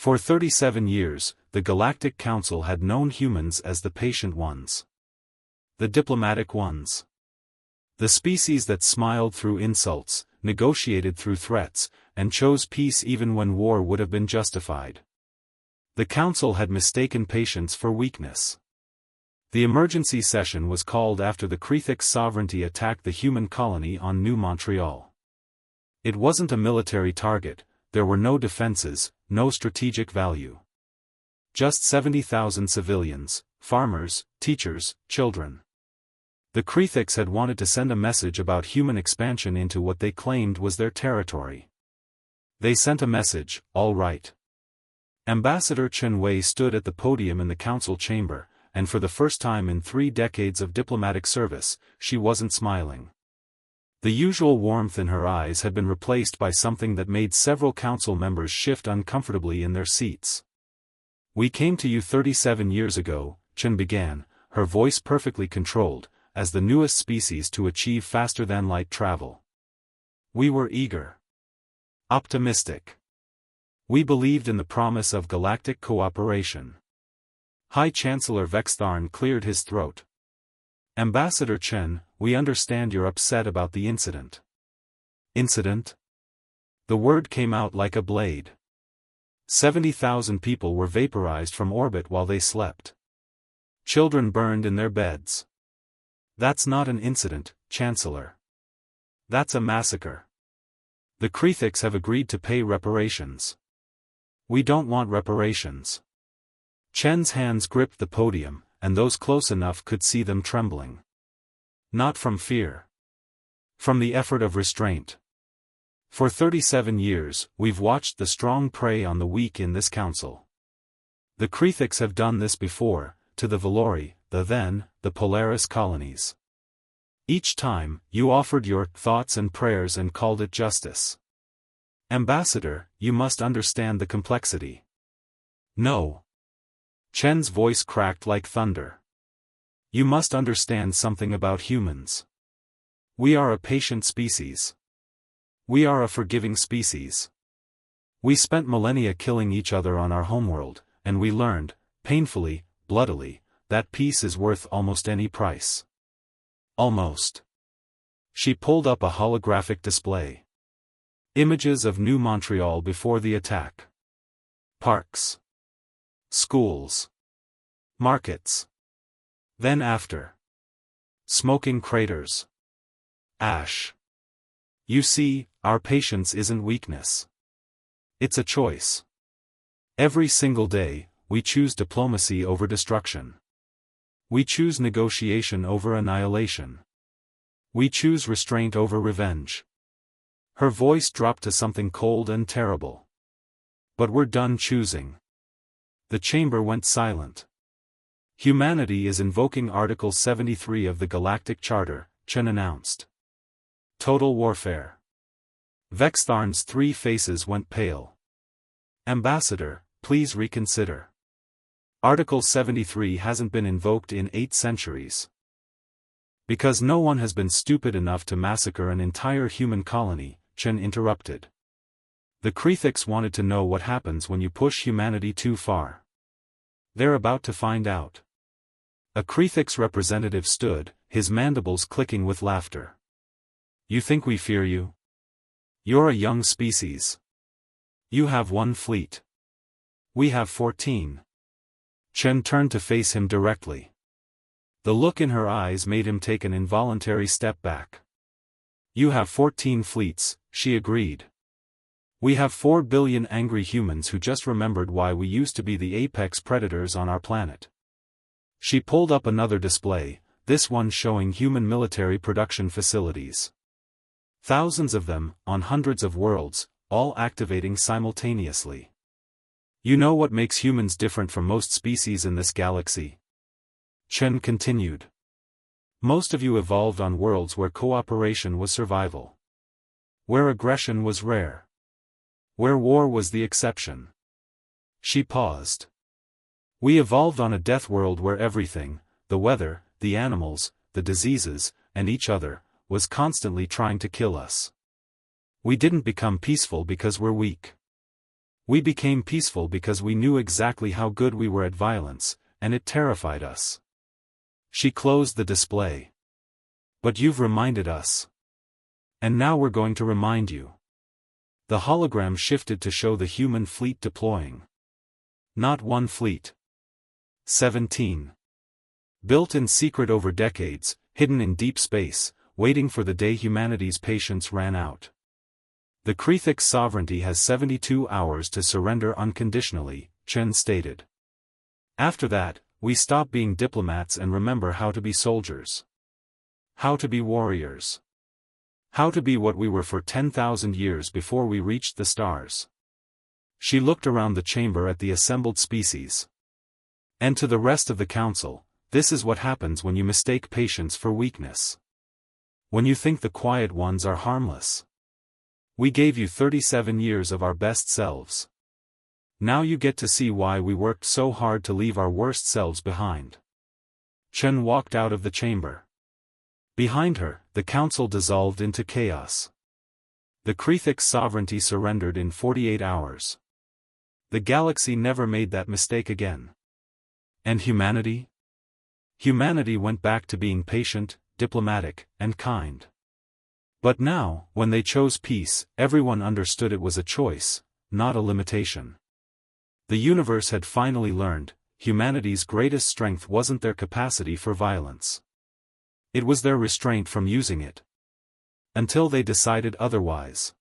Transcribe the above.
For 37 years, the Galactic Council had known humans as the patient ones. The diplomatic ones. The species that smiled through insults, negotiated through threats, and chose peace even when war would have been justified. The Council had mistaken patience for weakness. The emergency session was called after the Krethix sovereignty attacked the human colony on New Montreal. It wasn't a military target, there were no defenses, no strategic value. Just 70,000 civilians, farmers, teachers, children. The Krethix had wanted to send a message about human expansion into what they claimed was their territory. They sent a message, all right. Ambassador Chen Wei stood at the podium in the council chamber, and for the first time in 3 decades of diplomatic service, she wasn't smiling. The usual warmth in her eyes had been replaced by something that made several council members shift uncomfortably in their seats. "We came to you 37 years ago," Chen began, her voice perfectly controlled, as the newest species to achieve faster-than-light travel. "We were eager. Optimistic. We believed in the promise of galactic cooperation." High Chancellor Vextharn cleared his throat. "Ambassador Chen, we understand you're upset about the incident." Incident? The word came out like a blade. 70,000 people were vaporized from orbit while they slept. Children burned in their beds. That's not an incident, Chancellor. That's a massacre. The Krethix have agreed to pay reparations. We don't want reparations. Chen's hands gripped the podium, and those close enough could see them trembling. Not from fear. From the effort of restraint. For 37 years, we've watched the strong prey on the weak in this council. The Krethix have done this before, to the Valori, the Polaris colonies. Each time, you offered your thoughts and prayers and called it justice. Ambassador, you must understand the complexity. No. Chen's voice cracked like thunder. You must understand something about humans. We are a patient species. We are a forgiving species. We spent millennia killing each other on our homeworld, and we learned, painfully, bloodily, that peace is worth almost any price. Almost. She pulled up a holographic display. Images of New Montreal before the attack. Parks. Schools. Markets. Then after. Smoking craters. Ash. You see, our patience isn't weakness. It's a choice. Every single day, we choose diplomacy over destruction. We choose negotiation over annihilation. We choose restraint over revenge. Her voice dropped to something cold and terrible. But we're done choosing. The chamber went silent. Humanity is invoking Article 73 of the Galactic Charter, Chen announced. Total warfare. Vextharn's 3 faces went pale. Ambassador, please reconsider. Article 73 hasn't been invoked in 8 centuries. Because no one has been stupid enough to massacre an entire human colony, Chen interrupted. The Krethix wanted to know what happens when you push humanity too far. They're about to find out. A Krethix representative stood, his mandibles clicking with laughter. You think we fear you? You're a young species. You have 1 fleet. We have 14. Chen turned to face him directly. The look in her eyes made him take an involuntary step back. You have 14 fleets, she agreed. We have 4 billion angry humans who just remembered why we used to be the apex predators on our planet. She pulled up another display, this one showing human military production facilities. Thousands of them, on hundreds of worlds, all activating simultaneously. You know what makes humans different from most species in this galaxy? Chen continued. Most of you evolved on worlds where cooperation was survival. Where aggression was rare. Where war was the exception. She paused. We evolved on a death world where everything, the weather, the animals, the diseases, and each other, was constantly trying to kill us. We didn't become peaceful because we're weak. We became peaceful because we knew exactly how good we were at violence, and it terrified us. She closed the display. But you've reminded us. And now we're going to remind you. The hologram shifted to show the human fleet deploying. Not one fleet. 17. Built in secret over decades, hidden in deep space, waiting for the day humanity's patience ran out. The Krethix sovereignty has 72 hours to surrender unconditionally, Chen stated. After that, we stop being diplomats and remember how to be soldiers. How to be warriors. How to be what we were for 10,000 years before we reached the stars. She looked around the chamber at the assembled species. And to the rest of the council, this is what happens when you mistake patience for weakness. When you think the quiet ones are harmless. We gave you 37 years of our best selves. Now you get to see why we worked so hard to leave our worst selves behind. Chen walked out of the chamber. Behind her, the council dissolved into chaos. The Krethix sovereignty surrendered in 48 hours. The galaxy never made that mistake again. And humanity? Humanity went back to being patient, diplomatic, and kind. But now, when they chose peace, everyone understood it was a choice, not a limitation. The universe had finally learned, humanity's greatest strength wasn't their capacity for violence. It was their restraint from using it. Until they decided otherwise.